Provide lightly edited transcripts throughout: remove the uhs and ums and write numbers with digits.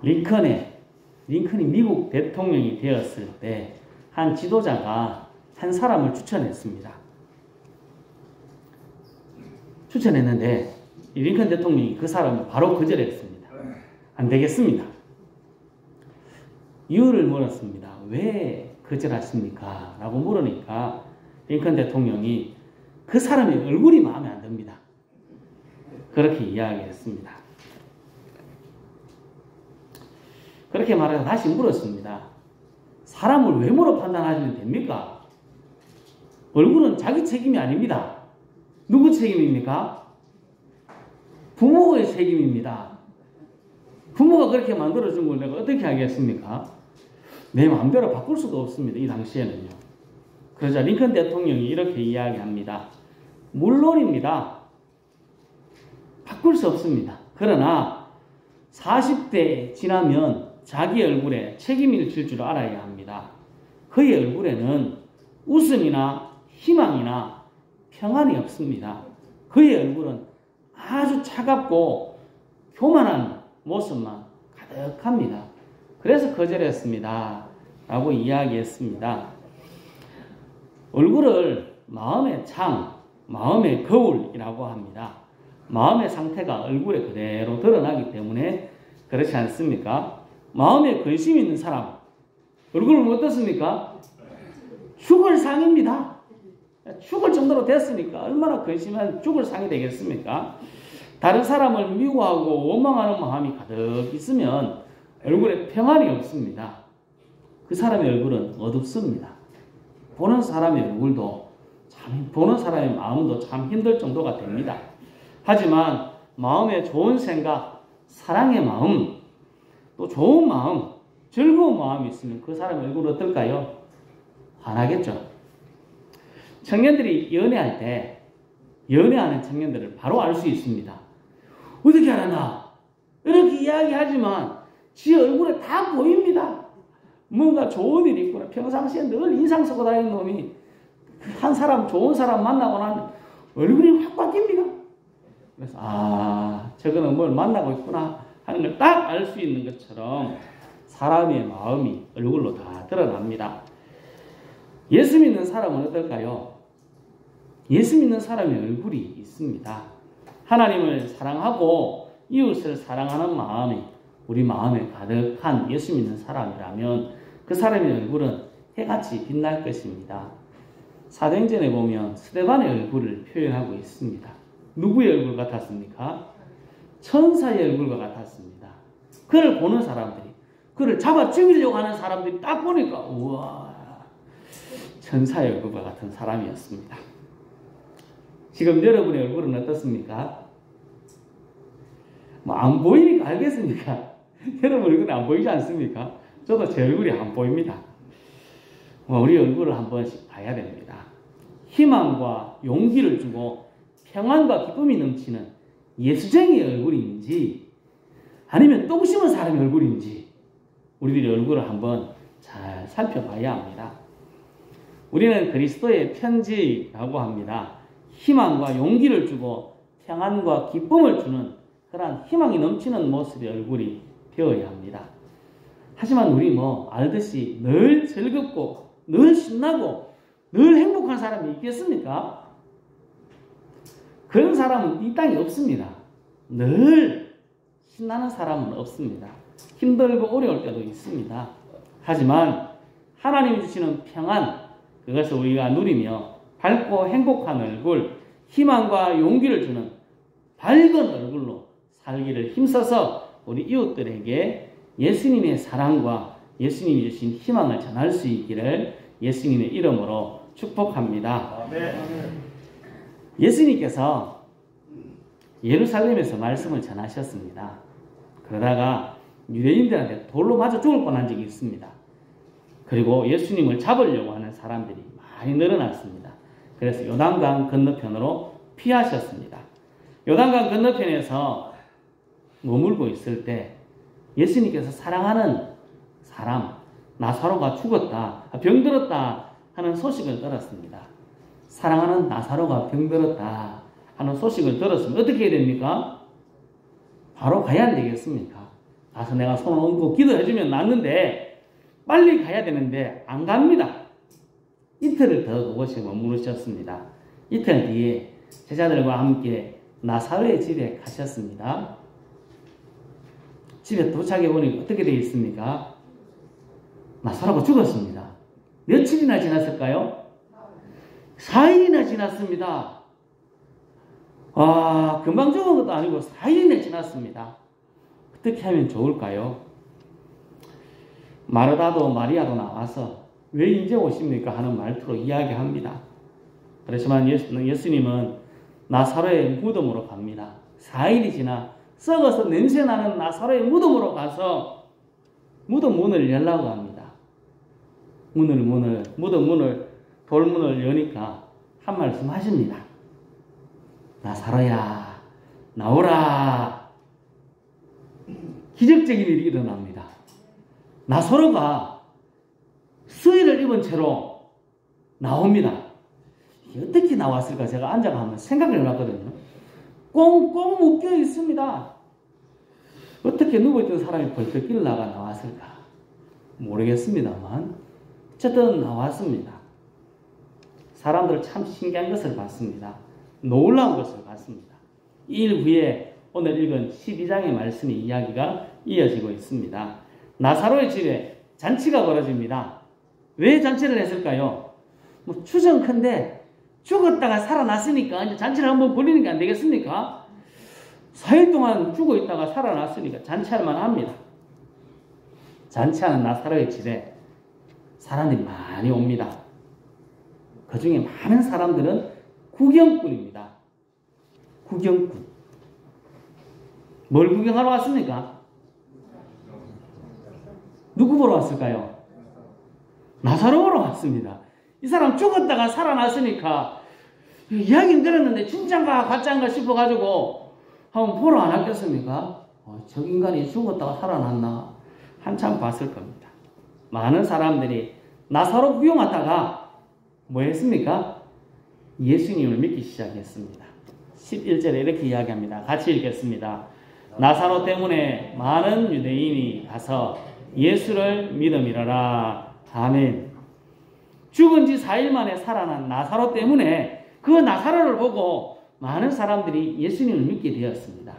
링컨이 미국 대통령이 되었을 때 한 지도자가 한 사람을 추천했습니다. 추천했는데 이 링컨 대통령이 그 사람을 바로 거절했습니다. 안 되겠습니다. 이유를 물었습니다. 왜 거절하십니까? 라고 물으니까 링컨 대통령이 그 사람의 얼굴이 마음에 안 듭니다. 그렇게 이야기했습니다. 그렇게 말해서 다시 물었습니다. 사람을 외모로 판단하시면 됩니까? 얼굴은 자기 책임이 아닙니다. 누구 책임입니까? 부모의 책임입니다. 부모가 그렇게 만들어준 걸 내가 어떻게 하겠습니까? 내 마음대로 바꿀 수도 없습니다. 이 당시에는요. 그러자 링컨 대통령이 이렇게 이야기합니다. 물론입니다. 바꿀 수 없습니다. 그러나 40대 지나면 자기 얼굴에 책임을 질 줄 알아야 합니다. 그의 얼굴에는 웃음이나 희망이나 평안이 없습니다. 그의 얼굴은 아주 차갑고 교만한 모습만 가득합니다. 그래서 거절했습니다. 라고 이야기했습니다. 얼굴을 마음의 창, 마음의 거울이라고 합니다. 마음의 상태가 얼굴에 그대로 드러나기 때문에 그렇지 않습니까? 마음에 근심이 있는 사람, 얼굴은 어떻습니까? 죽을 상입니다. 죽을 정도로 됐으니까 얼마나 근심한 죽을 상이 되겠습니까? 다른 사람을 미워하고 원망하는 마음이 가득 있으면 얼굴에 평안이 없습니다. 그 사람의 얼굴은 어둡습니다. 보는 사람의 얼굴도 참, 보는 사람의 마음도 참 힘들 정도가 됩니다. 하지만 마음에 좋은 생각, 사랑의 마음, 또 좋은 마음, 즐거운 마음이 있으면 그 사람의 얼굴은 어떨까요? 환하겠죠. 청년들이 연애할 때 연애하는 청년들을 바로 알 수 있습니다. 어떻게 알았나? 이렇게 이야기하지만 지 얼굴에 다 보입니다. 뭔가 좋은 일이 있구나. 평상시에 늘 인상 쓰고 다니는 놈이 한 사람, 좋은 사람 만나고 나면 얼굴이 확 바뀝니다. 그래서 저거는 뭘 만나고 있구나 하는 걸 딱 알 수 있는 것처럼 사람의 마음이 얼굴로 다 드러납니다. 예수 믿는 사람은 어떨까요? 예수 믿는 사람의 얼굴이 있습니다. 하나님을 사랑하고 이웃을 사랑하는 마음이 우리 마음에 가득한 예수 믿는 사람이라면 그 사람의 얼굴은 해같이 빛날 것입니다. 사도행전에 보면 스데반의 얼굴을 표현하고 있습니다. 누구의 얼굴 같았습니까? 천사의 얼굴과 같았습니다. 그를 보는 사람들이, 그를 잡아 죽이려고 하는 사람들이 딱 보니까 우와, 천사의 얼굴과 같은 사람이었습니다. 지금 여러분의 얼굴은 어떻습니까? 안 보이니까 알겠습니까? 여러분 얼굴이 안 보이지 않습니까? 저도 제 얼굴이 안 보입니다. 우리 얼굴을 한 번씩 봐야 됩니다. 희망과 용기를 주고 평안과 기쁨이 넘치는 예수쟁이의 얼굴인지 아니면 똥 씹은 사람의 얼굴인지 우리들의 얼굴을 한번 잘 살펴봐야 합니다. 우리는 그리스도의 편지라고 합니다. 희망과 용기를 주고 평안과 기쁨을 주는 그러한 희망이 넘치는 모습의 얼굴이 되어야 합니다. 하지만 우리 알듯이 늘 즐겁고 늘 신나고 늘 행복한 사람이 있겠습니까? 그런 사람은 이 땅에 없습니다. 늘 신나는 사람은 없습니다. 힘들고 어려울 때도 있습니다. 하지만 하나님이 주시는 평안, 그것을 우리가 누리며 밝고 행복한 얼굴, 희망과 용기를 주는 밝은 얼굴로 살기를 힘써서 우리 이웃들에게 예수님의 사랑과 예수님이 주신 희망을 전할 수 있기를 예수님의 이름으로 축복합니다. 아멘. 예수님께서 예루살렘에서 말씀을 전하셨습니다. 그러다가 유대인들한테 돌로 맞아 죽을 뻔한 적이 있습니다. 그리고 예수님을 잡으려고 하는 사람들이 많이 늘어났습니다. 그래서 요단강 건너편으로 피하셨습니다. 요단강 건너편에서 머물고 있을 때 예수님께서 사랑하는 사람 나사로가 죽었다, 병들었다 하는 소식을 들었습니다. 사랑하는 나사로가 병들었다 하는 소식을 들었으면 어떻게 해야 됩니까? 바로 가야 안 되겠습니까? 가서 내가 손을 얹고 기도해주면 낫는데 빨리 가야 되는데 안 갑니다. 이틀을 더 그곳에 머무르셨습니다. 이틀 뒤에 제자들과 함께 나사로의 집에 가셨습니다. 집에 도착해 보니 어떻게 되어 있습니까? 나사로가 죽었습니다. 며칠이나 지났을까요? 4일이나 지났습니다. 금방 죽은 것도 아니고 4일이나 지났습니다. 어떻게 하면 좋을까요? 마르다도 마리아도 나와서 왜 이제 오십니까? 하는 말투로 이야기합니다. 그렇지만 예수님은 나사로의 무덤으로 갑니다. 4일이 지나 썩어서 냄새나는 나사로의 무덤으로 가서 무덤 문을 열라고 합니다. 돌문을 여니까 한 말씀 하십니다. 나사로야, 나오라. 기적적인 일이 일어납니다. 나사로가 수의를 입은 채로 나옵니다. 이게 어떻게 나왔을까 제가 앉아가 한번 생각을 해봤거든요. 꽁꽁 묶여 있습니다. 어떻게 누워있던 사람이 벌떡 일어나가 나왔을까 모르겠습니다만 어쨌든 나왔습니다. 사람들 참 신기한 것을 봤습니다. 놀라운 것을 봤습니다. 이 일 후에 오늘 읽은 12장의 말씀의 이야기가 이어지고 있습니다. 나사로의 집에 잔치가 벌어집니다. 왜 잔치를 했을까요? 추정컨대 죽었다가 살아났으니까 이제 잔치를 한번 벌리는 게 안 되겠습니까? 4일 동안 죽어 있다가 살아났으니까 잔치할 만합니다. 잔치하는 나사로의 집에 사람들이 많이 옵니다. 그 중에 많은 사람들은 구경꾼입니다. 구경꾼. 뭘 구경하러 왔습니까? 누구 보러 왔을까요? 나사로 보러 왔습니다. 이 사람 죽었다가 살아났으니까 이야기는 들었는데 진짠가 가짠가 싶어가지고 한번 보러 안 왔겠습니까? 저 인간이 죽었다가 살아났나? 한참 봤을 겁니다. 많은 사람들이 나사로 구경 왔다가 뭐 했습니까? 예수님을 믿기 시작했습니다. 11절에 이렇게 이야기합니다. 같이 읽겠습니다. 나사로 때문에 많은 유대인이 가서 예수를 믿음이라라. 아멘. 죽은 지 4일 만에 살아난 나사로 때문에 그 나사로를 보고 많은 사람들이 예수님을 믿게 되었습니다.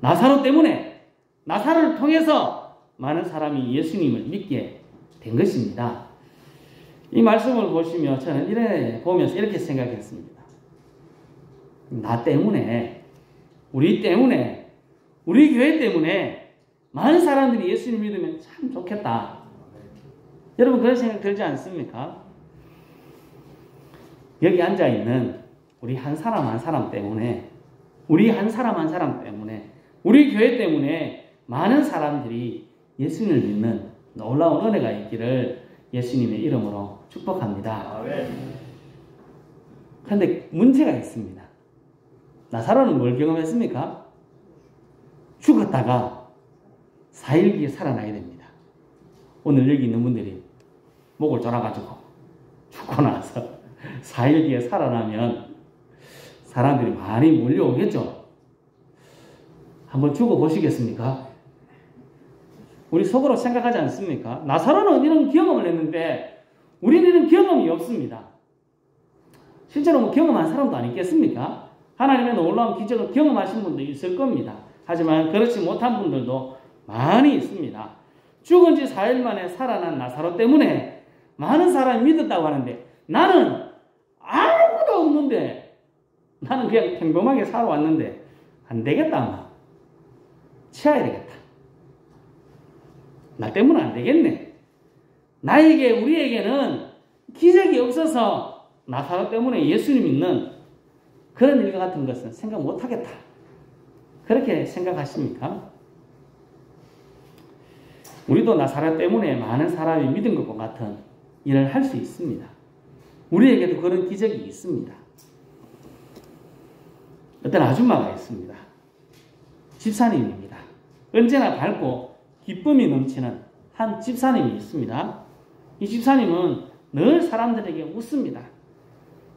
나사로 때문에 나사로를 통해서 많은 사람이 예수님을 믿게 된 것입니다. 이 말씀을 보시면 저는 보면서 이렇게 생각했습니다. 나 때문에, 우리 때문에, 우리 교회 때문에 많은 사람들이 예수님 믿으면 참 좋겠다. 여러분 그런 생각 들지 않습니까? 여기 앉아있는 우리 한 사람 한 사람 때문에, 우리 한 사람 한 사람 때문에, 우리 교회 때문에 많은 사람들이 예수님을 믿는 놀라운 은혜가 있기를 예수님의 이름으로 축복합니다. 그런데 문제가 있습니다. 나사로는 뭘 경험했습니까? 죽었다가 4일 뒤에 살아나야 됩니다. 오늘 여기 있는 분들이 목을 졸아가지고 죽고 나서 4일 뒤에 살아나면 사람들이 많이 몰려오겠죠? 한번 죽어보시겠습니까? 우리 속으로 생각하지 않습니까? 나사로는 이런 경험을 했는데 우리는 이런 경험이 없습니다. 실제로 경험한 사람도 아니겠습니까? 하나님의 놀라운 기적을 경험하신 분도 있을 겁니다. 하지만 그렇지 못한 분들도 많이 있습니다. 죽은 지 4일 만에 살아난 나사로 때문에 많은 사람이 믿었다고 하는데 나는 아무것도 없는데 나는 그냥 평범하게 살아왔는데 안 되겠다 아마. 치워야 되겠다. 나 때문에 안 되겠네. 나에게 우리에게는 기적이 없어서 나사로 때문에 예수님 믿는 그런 일 같은 것은 생각 못하겠다. 그렇게 생각하십니까? 우리도 나사로 때문에 많은 사람이 믿은 것과 같은 일을 할 수 있습니다. 우리에게도 그런 기적이 있습니다. 어떤 아줌마가 있습니다. 집사님입니다. 언제나 밝고 기쁨이 넘치는 한 집사님이 있습니다. 이 집사님은 늘 사람들에게 웃습니다.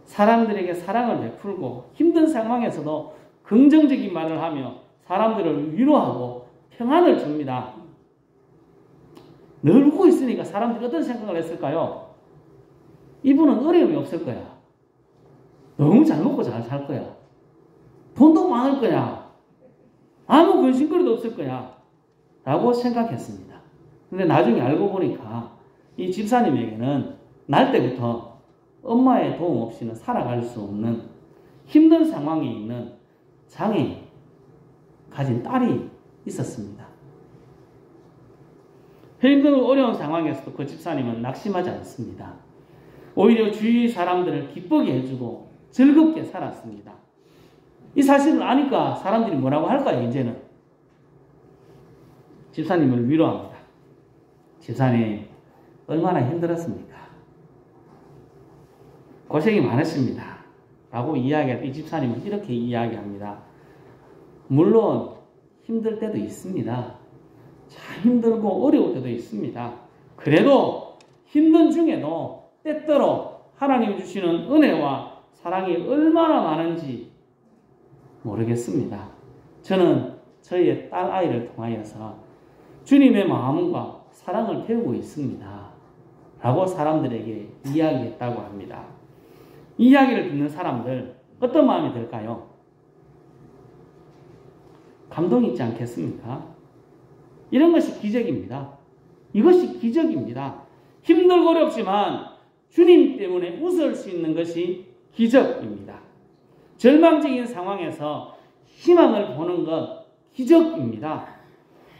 사람들에게 사랑을 베풀고 힘든 상황에서도 긍정적인 말을 하며 사람들을 위로하고 평안을 줍니다. 늘 웃고 있으니까 사람들이 어떤 생각을 했을까요? 이분은 어려움이 없을 거야. 너무 잘 먹고 잘 살 거야. 돈도 많을 거야. 아무 근심거리도 없을 거야. 라고 생각했습니다. 근데 나중에 알고 보니까 이 집사님에게는 날 때부터 엄마의 도움 없이는 살아갈 수 없는 힘든 상황에 있는 장애 가진 딸이 있었습니다. 힘든 어려운 상황에서도 그 집사님은 낙심하지 않습니다. 오히려 주위 사람들을 기쁘게 해주고 즐겁게 살았습니다. 이 사실을 아니까 사람들이 뭐라고 할까요? 이제는 집사님을 위로합니다. 집사님 얼마나 힘들었습니까? 고생이 많으십니다. 라고 이야기할 이 집사님은 이렇게 이야기합니다. 물론 힘들 때도 있습니다. 참 힘들고 어려울 때도 있습니다. 그래도 힘든 중에도 때때로 하나님이 주시는 은혜와 사랑이 얼마나 많은지 모르겠습니다. 저는 저희의 딸 아이를 통하여서 주님의 마음과 사랑을 배우고 있습니다. 라고 사람들에게 이야기했다고 합니다. 이 이야기를 듣는 사람들 어떤 마음이 들까요? 감동이 있지 않겠습니까? 이런 것이 기적입니다. 이것이 기적입니다. 힘들고 어렵지만 주님 때문에 웃을 수 있는 것이 기적입니다. 절망적인 상황에서 희망을 보는 것 기적입니다.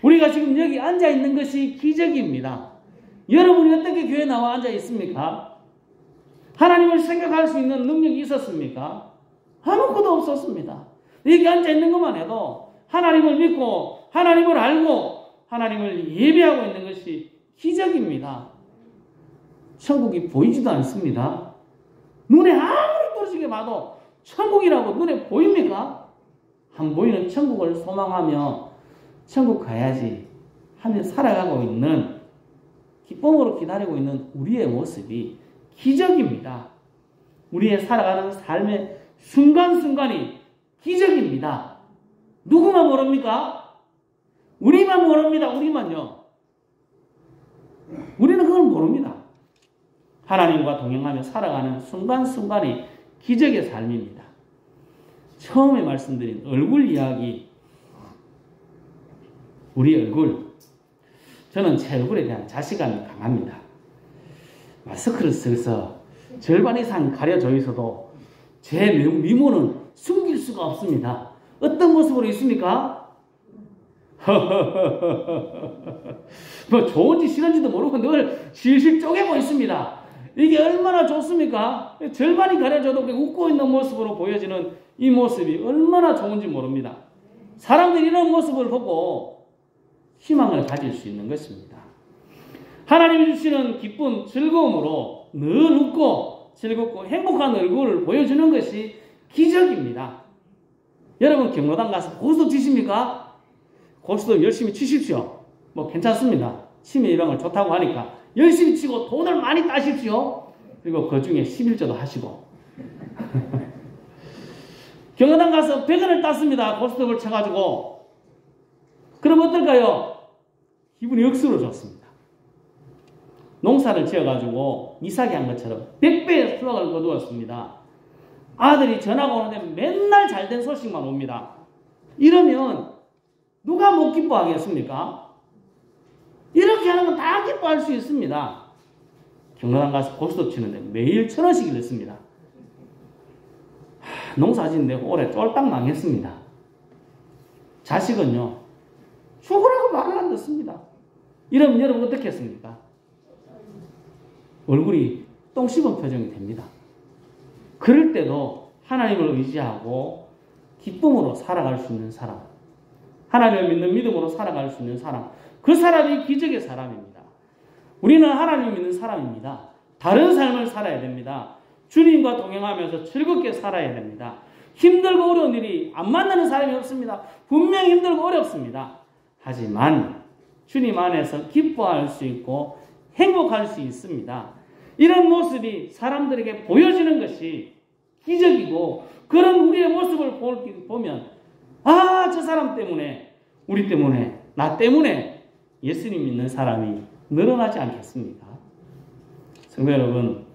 우리가 지금 여기 앉아 있는 것이 기적입니다. 여러분이 어떻게 교회에 나와 앉아 있습니까? 하나님을 생각할 수 있는 능력이 있었습니까? 아무것도 없었습니다. 여기 앉아 있는 것만 해도 하나님을 믿고 하나님을 알고 하나님을 예배하고 있는 것이 기적입니다. 천국이 보이지도 않습니다. 눈에 아무리 떨어지게 봐도 천국이라고 눈에 보입니까? 안 보이는 천국을 소망하며 천국 가야지 하며 살아가고 있는 기쁨으로 기다리고 있는 우리의 모습이 기적입니다. 우리의 살아가는 삶의 순간순간이 기적입니다. 누구만 모릅니까? 우리만 모릅니다. 우리만요. 우리는 그걸 모릅니다. 하나님과 동행하며 살아가는 순간순간이 기적의 삶입니다. 처음에 말씀드린 얼굴 이야기, 우리 얼굴. 저는 제 얼굴에 대한 자신감이 강합니다. 마스크를 써서 절반 이상 가려져 있어도 제 미모는 숨길 수가 없습니다. 어떤 모습으로 있습니까? 뭐 좋은지 싫은지도 모르고 늘 실실 쪼개고 있습니다. 이게 얼마나 좋습니까? 절반이 가려져도 웃고 있는 모습으로 보여지는 이 모습이 얼마나 좋은지 모릅니다. 사람들이 이런 모습을 보고 희망을 가질 수 있는 것입니다. 하나님이 주시는 기쁨, 즐거움으로 늘 웃고 즐겁고 행복한 얼굴을 보여주는 것이 기적입니다. 여러분 경로당 가서 고스톱 치십니까? 고스톱 열심히 치십시오. 뭐 괜찮습니다. 치매 예방을 좋다고 하니까 열심히 치고 돈을 많이 따십시오. 그리고 그 중에 11조도 하시고 경로당 가서 100원을 땄습니다. 고스톱을 쳐가지고 그럼 어떨까요? 기분이 억수로 좋습니다. 농사를 지어가지고 이삭이 한 것처럼 100배의 수확을 거두었습니다. 아들이 전화가 오는데 맨날 잘된 소식만 옵니다. 이러면 누가 못 기뻐하겠습니까? 이렇게 하는 건 다 기뻐할 수 있습니다. 경로당 가서 고스톱 치는데 매일 1,000원씩 잃었습니다. 농사 짓는데 올해 쫄딱 망했습니다. 자식은요, 죽으라고 말을 안 듣습니다. 이러면 여러분 어떻게 했습니까? 얼굴이 똥 씹은 표정이 됩니다. 그럴 때도 하나님을 의지하고 기쁨으로 살아갈 수 있는 사람, 하나님을 믿는 믿음으로 살아갈 수 있는 사람, 그 사람이 기적의 사람입니다. 우리는 하나님을 믿는 사람입니다. 다른 삶을 살아야 됩니다. 주님과 동행하면서 즐겁게 살아야 됩니다. 힘들고 어려운 일이 안 만나는 사람이 없습니다. 분명히 힘들고 어렵습니다. 하지만 주님 안에서 기뻐할 수 있고 행복할 수 있습니다. 이런 모습이 사람들에게 보여지는 것이 기적이고, 그런 우리의 모습을 보면 아, 저 사람 때문에, 우리 때문에, 나 때문에 예수님 믿는 사람이 늘어나지 않겠습니까? 성도 여러분,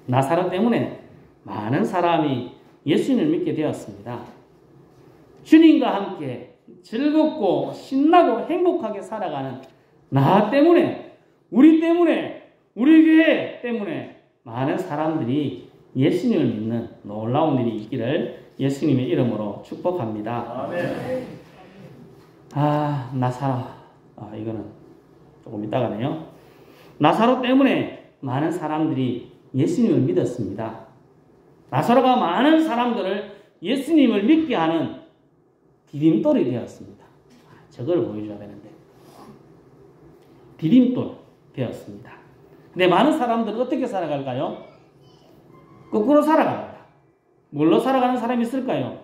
나사로 때문에 많은 사람이 예수님을 믿게 되었습니다. 주님과 함께 즐겁고 신나고 행복하게 살아가는 나 때문에, 우리 때문에, 우리 교회 때문에 많은 사람들이 예수님을 믿는 놀라운 일이 있기를 예수님의 이름으로 축복합니다. 아멘. 나사로. 이거는 조금 이따가네요. 나사로 때문에 많은 사람들이 예수님을 믿었습니다. 나사로가 많은 사람들을 예수님을 믿게 하는 디딤돌이 되었습니다. 저걸 보여줘야 되는데. 디딤돌 되었습니다. 근데 많은 사람들은 어떻게 살아갈까요? 거꾸로 살아갑니다. 뭘로 살아가는 사람이 있을까요?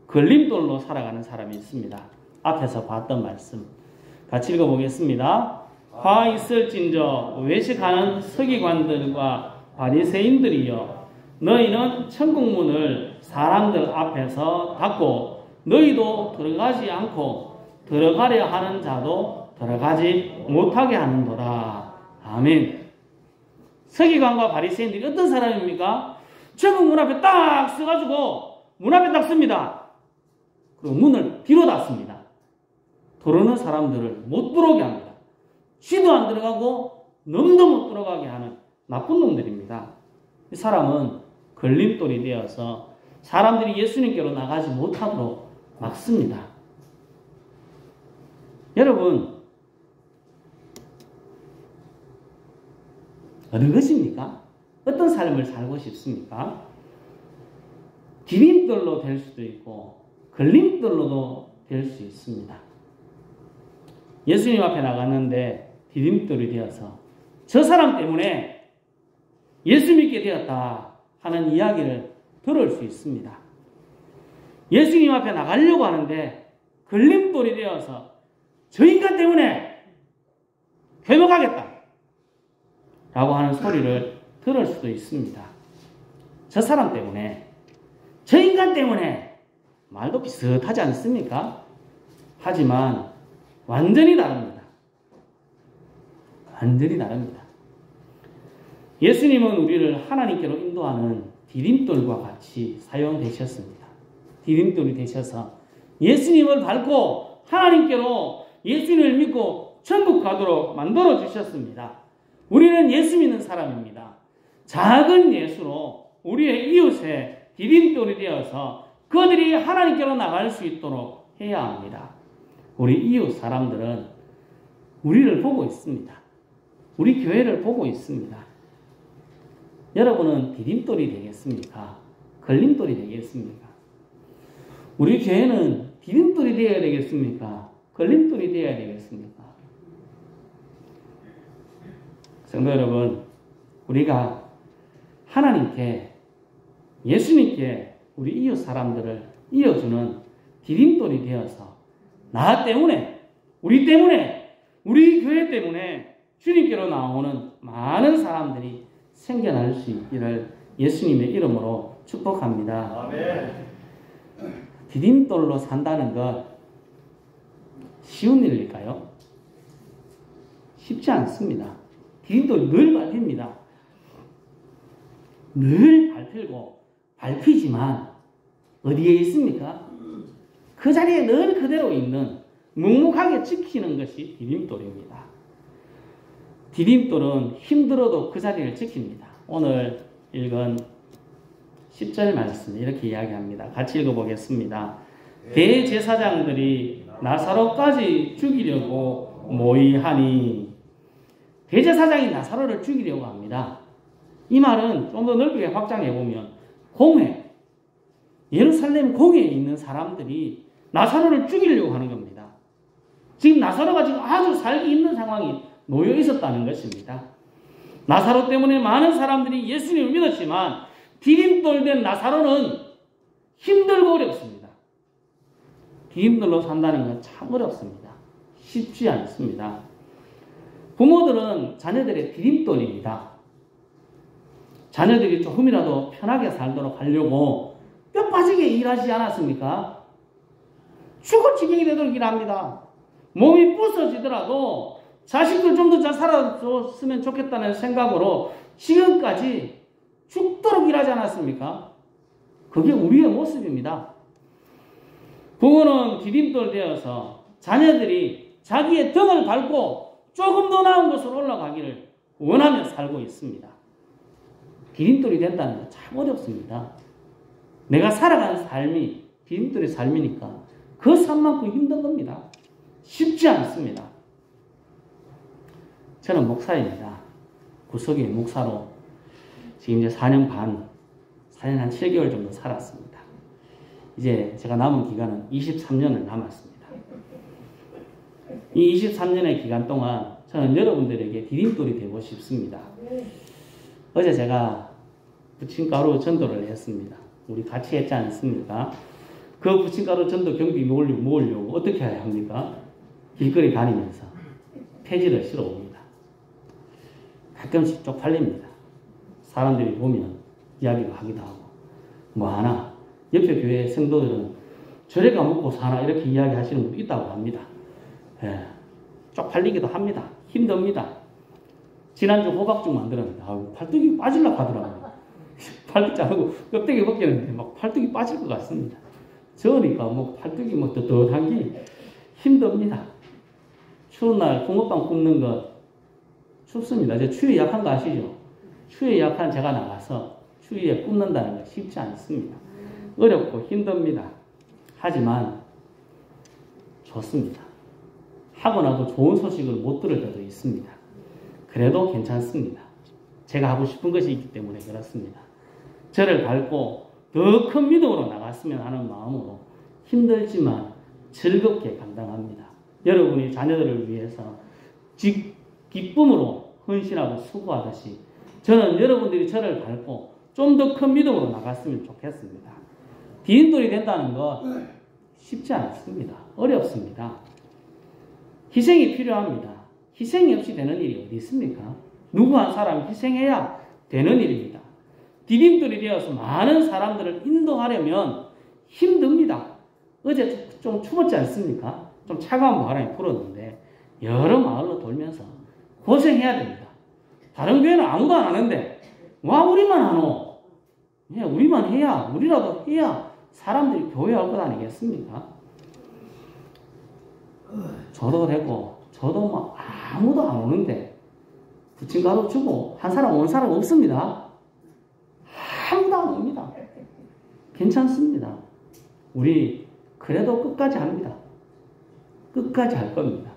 걸림돌로 살아가는 사람이 있습니다. 앞에서 봤던 말씀 같이 읽어보겠습니다. 화 있을진저 외식하는 서기관들과 바리새인들이여, 너희는 천국문을 사람들 앞에서 닫고 너희도 들어가지 않고 들어가려 하는 자도 들어가지 못하게 하는도다. 아멘. 서기관과 바리새인들이 어떤 사람입니까? 천국 문 앞에 딱 서가지고 문 앞에 딱 씁니다. 그리고 문을 뒤로 닫습니다. 들어오는 사람들을 못 들어오게 합니다. 쥐도 안 들어가고 놈도 못 들어가게 하는 나쁜 놈들입니다. 이 사람은 걸림돌이 되어서 사람들이 예수님께로 나가지 못하도록 막습니다. 여러분, 어느 것입니까? 어떤 삶을 살고 싶습니까? 디딤돌로 될 수도 있고 걸림돌로도 될 수 있습니다. 예수님 앞에 나갔는데 디딤돌이 되어서 저 사람 때문에 예수 믿게 되었다 하는 이야기를 들을 수 있습니다. 예수님 앞에 나가려고 하는데 걸림돌이 되어서 저 인간 때문에 회복하겠다 라고 하는 소리를 들을 수도 있습니다. 저 사람 때문에, 저 인간 때문에. 말도 비슷하지 않습니까? 하지만 완전히 다릅니다. 완전히 다릅니다. 예수님은 우리를 하나님께로 인도하는 디딤돌과 같이 사용되셨습니다. 디딤돌이 되셔서 예수님을 밟고 하나님께로 예수님을 믿고 천국 가도록 만들어 주셨습니다. 우리는 예수 믿는 사람입니다. 작은 예수로 우리의 이웃의 디딤돌이 되어서 그들이 하나님께로 나갈 수 있도록 해야 합니다. 우리 이웃 사람들은 우리를 보고 있습니다. 우리 교회를 보고 있습니다. 여러분은 디딤돌이 되겠습니까? 걸림돌이 되겠습니까? 우리 교회는 디딤돌이 되어야 되겠습니까? 걸림돌이 되어야 되겠습니까? 성도 여러분, 우리가 하나님께, 예수님께 우리 이웃 사람들을 이어주는 디딤돌이 되어서 나 때문에, 우리 때문에, 우리 교회 때문에 주님께로 나오는 많은 사람들이 생겨날 수 있기를 예수님의 이름으로 축복합니다. 아멘. 디딤돌로 산다는 것 쉬운 일일까요? 쉽지 않습니다. 디딤돌 늘 밟힙니다. 늘 밟히고 밟히지만 어디에 있습니까? 그 자리에 늘 그대로 있는, 묵묵하게 지키는 것이 디딤돌입니다. 디딤돌은 힘들어도 그 자리를 지킵니다. 오늘 읽은 10절 말씀 이렇게 이야기합니다. 같이 읽어보겠습니다. 대제사장들이 나사로까지 죽이려고 모의하니, 대제사장이 나사로를 죽이려고 합니다. 이 말은 좀 더 넓게 확장해보면 공회, 예루살렘 공회에 있는 사람들이 나사로를 죽이려고 하는 겁니다. 지금 나사로가 지금 아주 살기 힘든 상황이 놓여 있었다는 것입니다. 나사로 때문에 많은 사람들이 예수님을 믿었지만 디딤돌된 나사로는 힘들고 어렵습니다. 디딤돌로 산다는 건 참 어렵습니다. 쉽지 않습니다. 부모들은 자녀들의 디딤돌입니다. 자녀들이 조금이라도 편하게 살도록 하려고 뼈 빠지게 일하지 않았습니까? 죽을 지경이 되도록 일합니다. 몸이 부서지더라도 자식들 좀 더 잘 살아줬으면 좋겠다는 생각으로 지금까지 죽도록 일하지 않았습니까? 그게 우리의 모습입니다. 부모는 디딤돌 되어서 자녀들이 자기의 등을 밟고 조금 더 나은 곳으로 올라가기를 원하며 살고 있습니다. 디딤돌이 된다는 건 참 어렵습니다. 내가 살아가는 삶이 디딤돌의 삶이니까 그 삶만큼 힘든 겁니다. 쉽지 않습니다. 저는 목사입니다. 구석의 목사로 지금 이제 4년 한 7개월 정도 살았습니다. 이제 제가 남은 기간은 23년을 남았습니다. 이 23년의 기간 동안 저는 여러분들에게 디딤돌이 되고 싶습니다. 어제 제가 부침가루 전도를 했습니다. 우리 같이 했지 않습니까? 그 부침가루 전도 경비 모으려고 어떻게 해야 합니까? 길거리 다니면서 폐지를 실어 옵니다. 가끔씩 쪽팔립니다. 사람들이 보면 이야기를 하기도 하고 뭐 하나 옆에 교회 성도들은 저래가 먹고 사나 이렇게 이야기하시는 분도 있다고 합니다. 예, 쪽팔리기도 합니다. 힘듭니다. 지난주 호박죽 만들었는데 팔뚝이 빠지려고 하더라고요. 팔뚝 자르고 껍데기 벗기는데 막 팔뚝이 빠질 것 같습니다. 저으니까 뭐 팔뚝이 뭐 떳떳한 게 힘듭니다. 추운 날 붕어빵 굽는 것 춥습니다. 이제 추위에 약한 거 아시죠? 추위에 약한 제가 나가서 추위에 굽는다는 거 쉽지 않습니다. 어렵고 힘듭니다. 하지만 좋습니다. 하고 나도 좋은 소식을 못 들을 때도 있습니다. 그래도 괜찮습니다. 제가 하고 싶은 것이 있기 때문에 그렇습니다. 저를 밟고 더 큰 믿음으로 나갔으면 하는 마음으로 힘들지만 즐겁게 감당합니다. 여러분이 자녀들을 위해서 기쁨으로 헌신하고 수고하듯이 저는 여러분들이 저를 밟고 좀 더 큰 믿음으로 나갔으면 좋겠습니다. 디딤돌이 된다는 것 쉽지 않습니다. 어렵습니다. 희생이 필요합니다. 희생이 없이 되는 일이 어디 있습니까? 누구 한 사람이 희생해야 되는 일입니다. 디딤돌이 되어서 많은 사람들을 인도하려면 힘듭니다. 어제 좀 추웠지 않습니까? 좀 차가운 바람이 불었는데 여러 마을로 돌면서 고생해야 됩니다. 다른 교회는 아무도 안 하는데 와 우리만 하노? 예, 우리만 해야 우리라도 해야 사람들이 교회 올 것 아니겠습니까? 저도 되고 저도 뭐 아무도 안 오는데 부침가루 주고 한 사람 온 사람 없습니다. 아무도 안 옵니다. 괜찮습니다. 우리 그래도 끝까지 합니다. 끝까지 할 겁니다.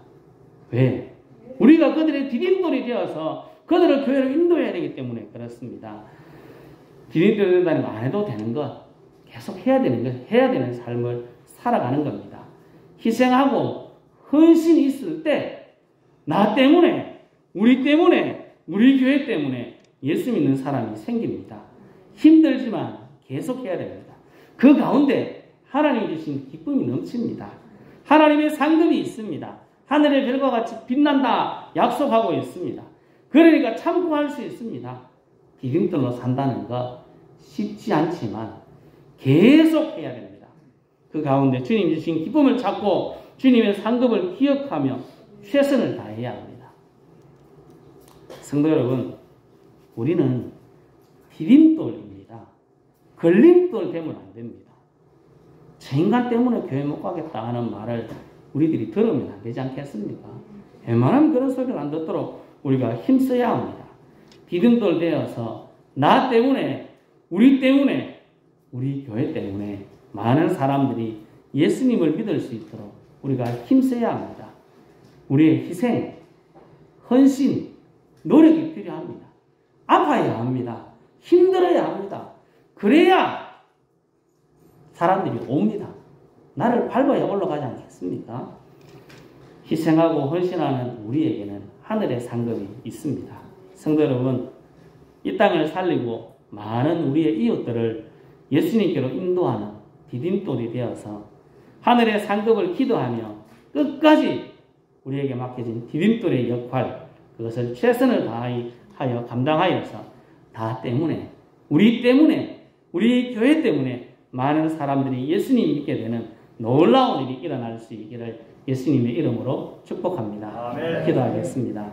왜? 우리가 그들의 디딤돌이 되어서 그들을 교회로 인도해야 되기 때문에 그렇습니다. 디딤돌이 된다는 거 안 해도 되는 것, 계속 해야 되는 것, 해야 되는 삶을 살아가는 겁니다. 희생하고 헌신이 있을 때 나 때문에, 우리 때문에, 우리 교회 때문에 예수 믿는 사람이 생깁니다. 힘들지만 계속 해야 됩니다. 그 가운데 하나님이 주신 기쁨이 넘칩니다. 하나님의 상급이 있습니다. 하늘의 별과 같이 빛난다 약속하고 있습니다. 그러니까 참고할 수 있습니다. 디딤돌로 산다는 거 쉽지 않지만 계속 해야 됩니다. 그 가운데 주님 주신 기쁨을 찾고 주님의 상급을 기억하며 최선을 다해야 합니다. 성도 여러분, 우리는 디딤돌입니다. 걸림돌 되면 안 됩니다. 저 인간 때문에 교회 못 가겠다 하는 말을 우리들이 들으면 안 되지 않겠습니까? 웬만하면 그런 소리를 안 듣도록 우리가 힘써야 합니다. 디딤돌 되어서 나 때문에, 우리 교회 때문에 많은 사람들이 예수님을 믿을 수 있도록 우리가 힘써야 합니다. 우리의 희생, 헌신, 노력이 필요합니다. 아파야 합니다. 힘들어야 합니다. 그래야 사람들이 옵니다. 나를 밟아야 올라가지 않겠습니까? 희생하고 헌신하는 우리에게는 하늘의 상급이 있습니다. 성도 여러분, 이 땅을 살리고 많은 우리의 이웃들을 예수님께로 인도하는 디딤돌이 되어서 하늘의 상급을 기도하며 끝까지 우리에게 맡겨진 디딤돌의 역할, 그것을 최선을 다하여 감당하여서 우리 때문에, 우리 교회 때문에 많은 사람들이 예수님 믿게 되는 놀라운 일이 일어날 수 있기를 예수님의 이름으로 축복합니다. 아멘. 기도하겠습니다.